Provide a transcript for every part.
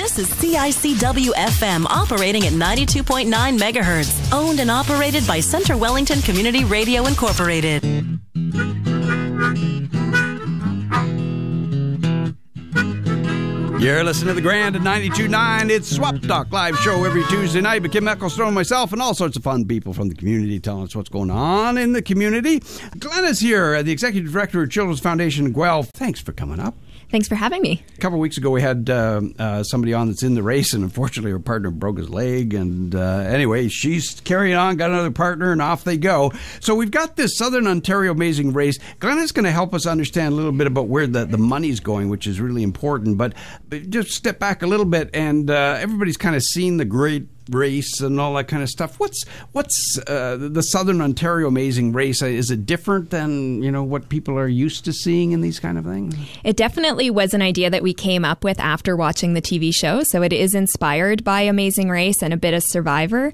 This is CICW-FM operating at 92.9 megahertz. Owned and operated by Centre Wellington Community Radio Incorporated. You're listening to The Grand at 92.9. It's Swap Talk live show every Tuesday night with Kim Ecclestone, myself, and all sorts of fun people from the community telling us what's going on in the community. Glenna's here, the Executive Director of Children's Foundation in Guelph. Thanks for coming up. Thanks for having me. A couple of weeks ago, we had somebody on that's in the race, and unfortunately, her partner broke his leg. And anyway, she's carrying on, got another partner, and off they go. So we've got this Southern Ontario Amazing Race. Glenna's going to help us understand a little bit about where the money's going, which is really important. But just step back a little bit, and everybody's kind of seen the great race and all that kind of stuff. What's the Southern Ontario Amazing Race? Is it different than what people are used to seeing in these kind of things? It definitely was an idea that we came up with after watching the TV show. So it is inspired by Amazing Race and a bit of Survivor.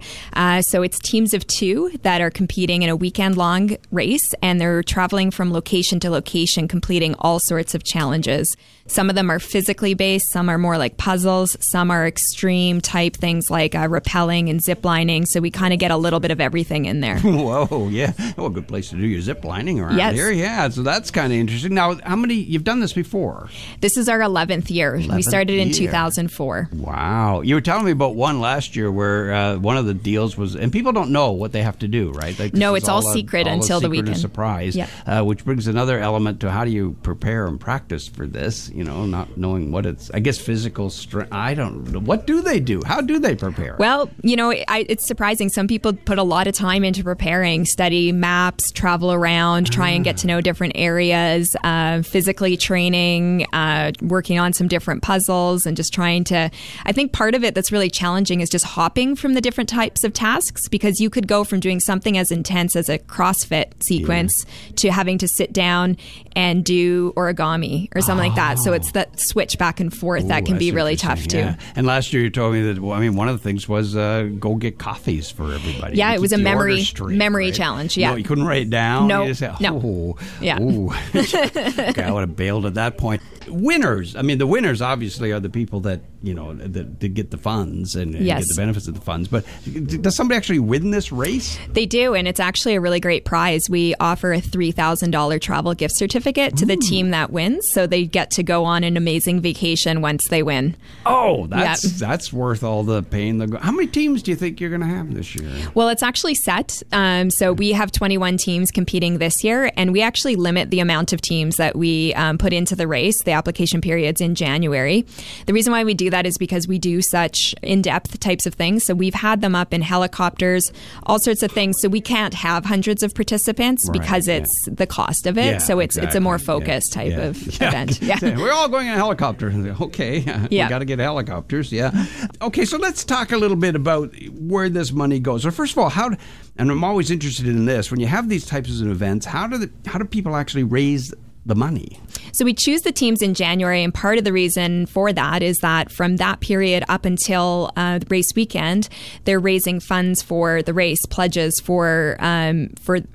So it's teams of two that are competing in a weekend-long race, and they're traveling from location to location, completing all sorts of challenges. Some of them are physically based, some are more like puzzles, some are extreme type things like rappelling and zip lining. So we kind of get a little bit of everything in there. Whoa, yeah. Well, a good place to do your zip lining around here. Yeah, so that's kind of interesting. Now, how many, you've done this before? This is our 11th year. We started in 2004. Wow. You were telling me about one last year where one of the deals was, and people don't know what they have to do, right? Like, no, it's all secret until the weekend. Surprise, which brings another element to how do you prepare and practice for this, not knowing what it's, I guess, physical strength. I don't know. What do they do? How do they prepare? Well, it's surprising. Some people put a lot of time into preparing, study maps, travel around, try and get to know different areas, physically training, working on some different puzzles, and just trying to, I think part of it that's really challenging is just hopping from the different types of tasks, because you could go from doing something as intense as a CrossFit sequence to having to sit down and do origami or something like that. So it's that switch back and forth that can be really tough too. Yeah. And last year you told me that, one of the things was go get coffees for everybody. Yeah, it was a memory challenge. Yeah. No, you couldn't write it down? No. You just said, no. Yeah. Okay, I would have bailed at that point. Winners. The winners obviously are the people that, that get the funds and get the benefits of the funds. But does somebody actually win this race? They do, and it's actually a really great prize. We offer a $3,000 travel gift certificate to the team that wins, so they get to go on an amazing vacation once they win. Oh, that's worth all the pain. How many teams do you think you're going to have this year? Well, it's actually set. So we have 21 teams competing this year, and we actually limit the amount of teams that we put into the race. The application period's in January. The reason why we do that is because we do such in-depth types of things. So we've had them up in helicopters, all sorts of things. So we can't have hundreds of participants because it's the cost of it. Yeah, so it's a more focused type of event. Yeah. We're all going in a helicopter. Okay, we got to get helicopters. Yeah. Okay, so let's talk a little bit about where this money goes. So first of all, and I'm always interested in this, when you have these types of events, how do people actually raise the money? So we choose the teams in January, and part of the reason for that is that from that period up until the race weekend, they're raising funds for the race, pledges for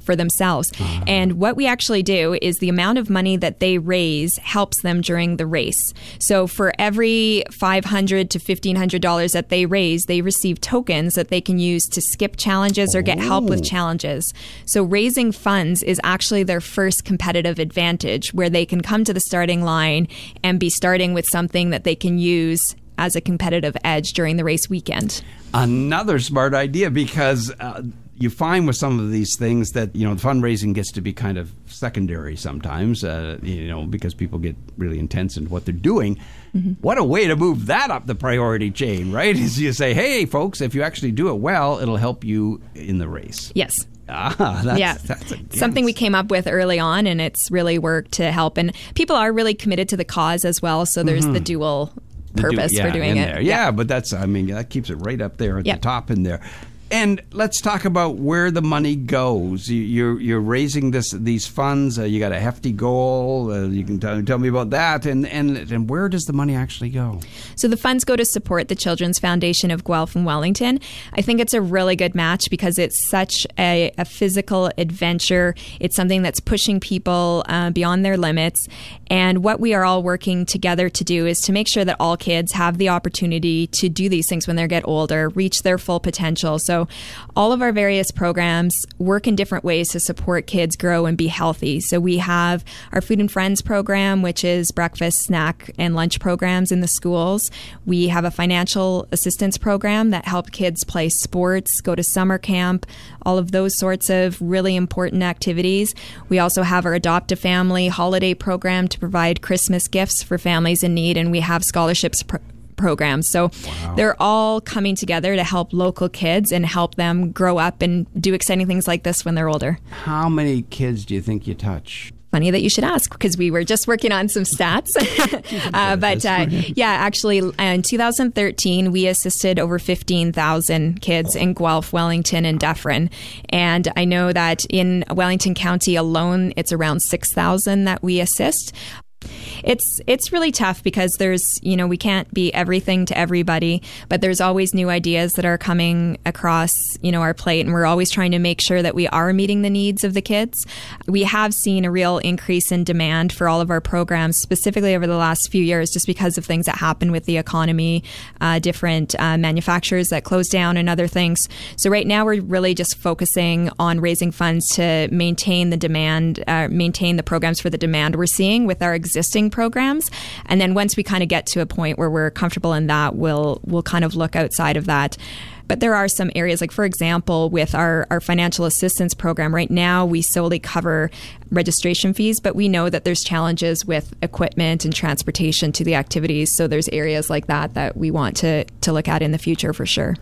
themselves. And what we actually do is the amount of money that they raise helps them during the race. So for every $500 to $1,500 that they raise, they receive tokens that they can use to skip challenges or get help with challenges. So raising funds is actually their first competitive advantage, where they can come to the starting line and be starting with something that they can use as a competitive edge during the race weekend. Another smart idea, because you find with some of these things that, the fundraising gets to be kind of secondary sometimes, because people get really intense in what they're doing. What a way to move that up the priority chain, right? Is you say, hey, folks, if you actually do it well, it'll help you in the race. Yes. That's something we came up with early on, and it's really worked to help. And people are really committed to the cause as well, so there's the dual purpose for doing it. Yeah, but that keeps it right up there at the top in there. And let's talk about where the money goes. You're raising these funds. You got a hefty goal. You can tell me about that. And where does the money actually go? So the funds go to support the Children's Foundation of Guelph and Wellington. I think it's a really good match because it's such a physical adventure. It's something that's pushing people beyond their limits. And what we are all working together to do is to make sure that all kids have the opportunity to do these things when they get older, reach their full potential. So all of our various programs work in different ways to support kids grow and be healthy. So we have our Food and Friends program, which is breakfast, snack, and lunch programs in the schools. We have a financial assistance program that helps kids play sports, go to summer camp, all of those sorts of really important activities. We also have our Adopt a Family holiday program to provide Christmas gifts for families in need, and we have scholarships programs. So they're all coming together to help local kids and help them grow up and do exciting things like this when they're older. How many kids do you think you touch? Funny that you should ask, because we were just working on some stats. Actually, in 2013, we assisted over 15,000 kids in Guelph, Wellington, and Dufferin. And I know that in Wellington County alone, it's around 6,000 that we assist. It's really tough because there's, we can't be everything to everybody, but there's always new ideas that are coming across, our plate, and we're always trying to make sure that we are meeting the needs of the kids. We have seen a real increase in demand for all of our programs, specifically over the last few years, just because of things that happen with the economy, different manufacturers that close down and other things. So right now we're really just focusing on raising funds to maintain the demand, maintain the programs for the demand we're seeing with our existing programs. And then once we kind of get to a point where we're comfortable in that, we'll kind of look outside of that. But there are some areas, like for example, with our financial assistance program, right now we solely cover registration fees, but we know that there's challenges with equipment and transportation to the activities. So there's areas like that we want to look at in the future for sure.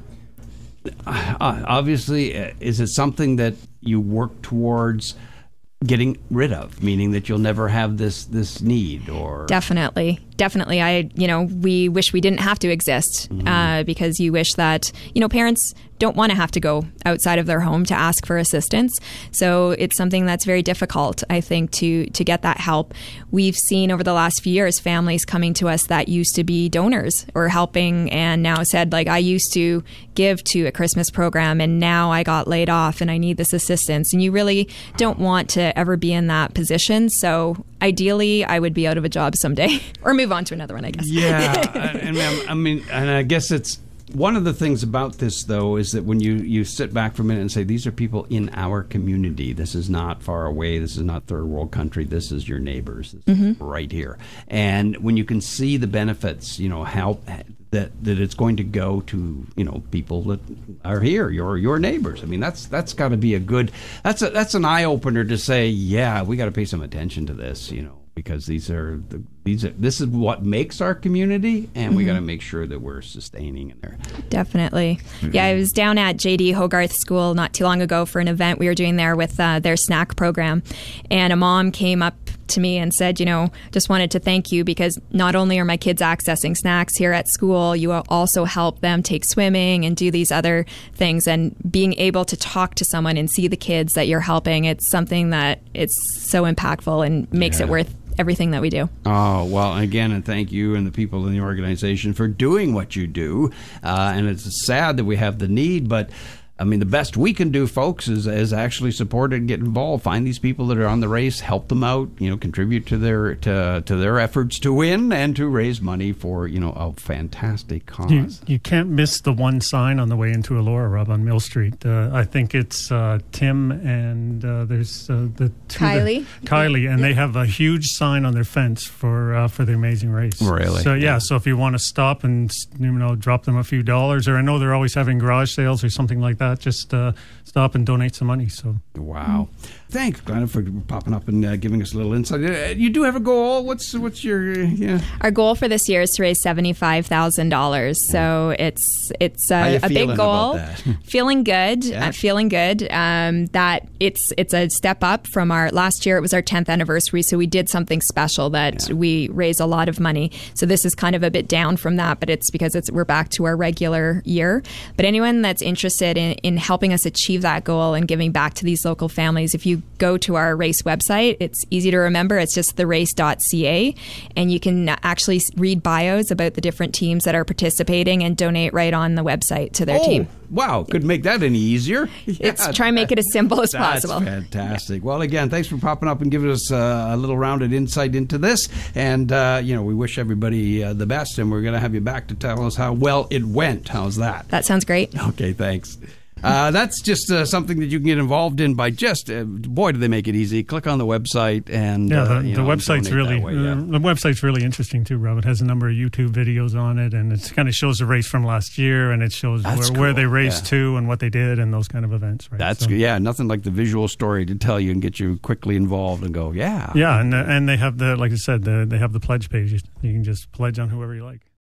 Obviously, is it something that you work towards getting rid of, meaning that you'll never have this need? Or Definitely. We wish we didn't have to exist, because you wish that, parents don't want to have to go outside of their home to ask for assistance. So it's something that's very difficult, I think, to get that help. We've seen over the last few years families coming to us that used to be donors or helping and now said, like, I used to give to a Christmas program and now I got laid off and I need this assistance. And you really don't want to ever be in that position. So ideally, I would be out of a job someday or move on to another one, I guess. Yeah. And I guess it's one of the things about this, though, is that when you sit back for a minute and say, these are people in our community. This is not far away. This is not third world country. This is your neighbors. This is right here. And when you can see the benefits, how that it's going to go to, people that are here, your neighbors. I mean, that's got to be that's an eye opener to say, yeah, we got to pay some attention to this, because this is what makes our community, and we got to make sure that we're sustaining in there. Definitely. Yeah, I was down at J.D. Hogarth School not too long ago for an event we were doing there with their snack program, and a mom came up to me and said, just wanted to thank you because not only are my kids accessing snacks here at school, you also help them take swimming and do these other things, and being able to talk to someone and see the kids that you're helping, it's something that it's so impactful and makes it worth everything that we do. Oh, well, again, and thank you and the people in the organization for doing what you do. And it's sad that we have the need, but I mean, the best we can do, folks, is actually support it and get involved. Find these people that are on the race, help them out, contribute to their efforts to win and to raise money for, a fantastic cause. You can't miss the one sign on the way into Elora, Rob, on Mill Street. I think it's Tim and there's the two. Kylie, and they have a huge sign on their fence for the amazing race. Really? So, so if you want to stop and, drop them a few dollars, or I know they're always having garage sales or something like that, just stop and donate some money. So wow. Thanks, Glenna, for popping up and giving us a little insight. You do have a goal. What's your? Our goal for this year is to raise $75,000. So it's a big goal. Feeling good. Feeling good. That it's a step up from our last year. It was our 10th anniversary, so we did something special that we raised a lot of money. So this is kind of a bit down from that, but it's because we're back to our regular year. But anyone that's interested in helping us achieve that goal and giving back to these local families, if you go to our race website, it's easy to remember. It's just therace.ca, and you can actually read bios about the different teams that are participating and donate right on the website to their team. Wow, couldn't make that any easier. Try and make it as simple as possible. That's fantastic. Well, again, thanks for popping up and giving us a little rounded insight into this. And, we wish everybody the best, and we're going to have you back to tell us how well it went. How's that? That sounds great. Okay, thanks. That's just something that you can get involved in by just, boy, do they make it easy. Click on the website and the website's the website's really interesting too, Rob. It has a number of YouTube videos on it, and it kind of shows the race from last year, and it shows where they raced to and what they did and those kind of events. Right? That's nothing like the visual story to tell you and get you quickly involved and go, and they have they have the pledge page. You can just pledge on whoever you like.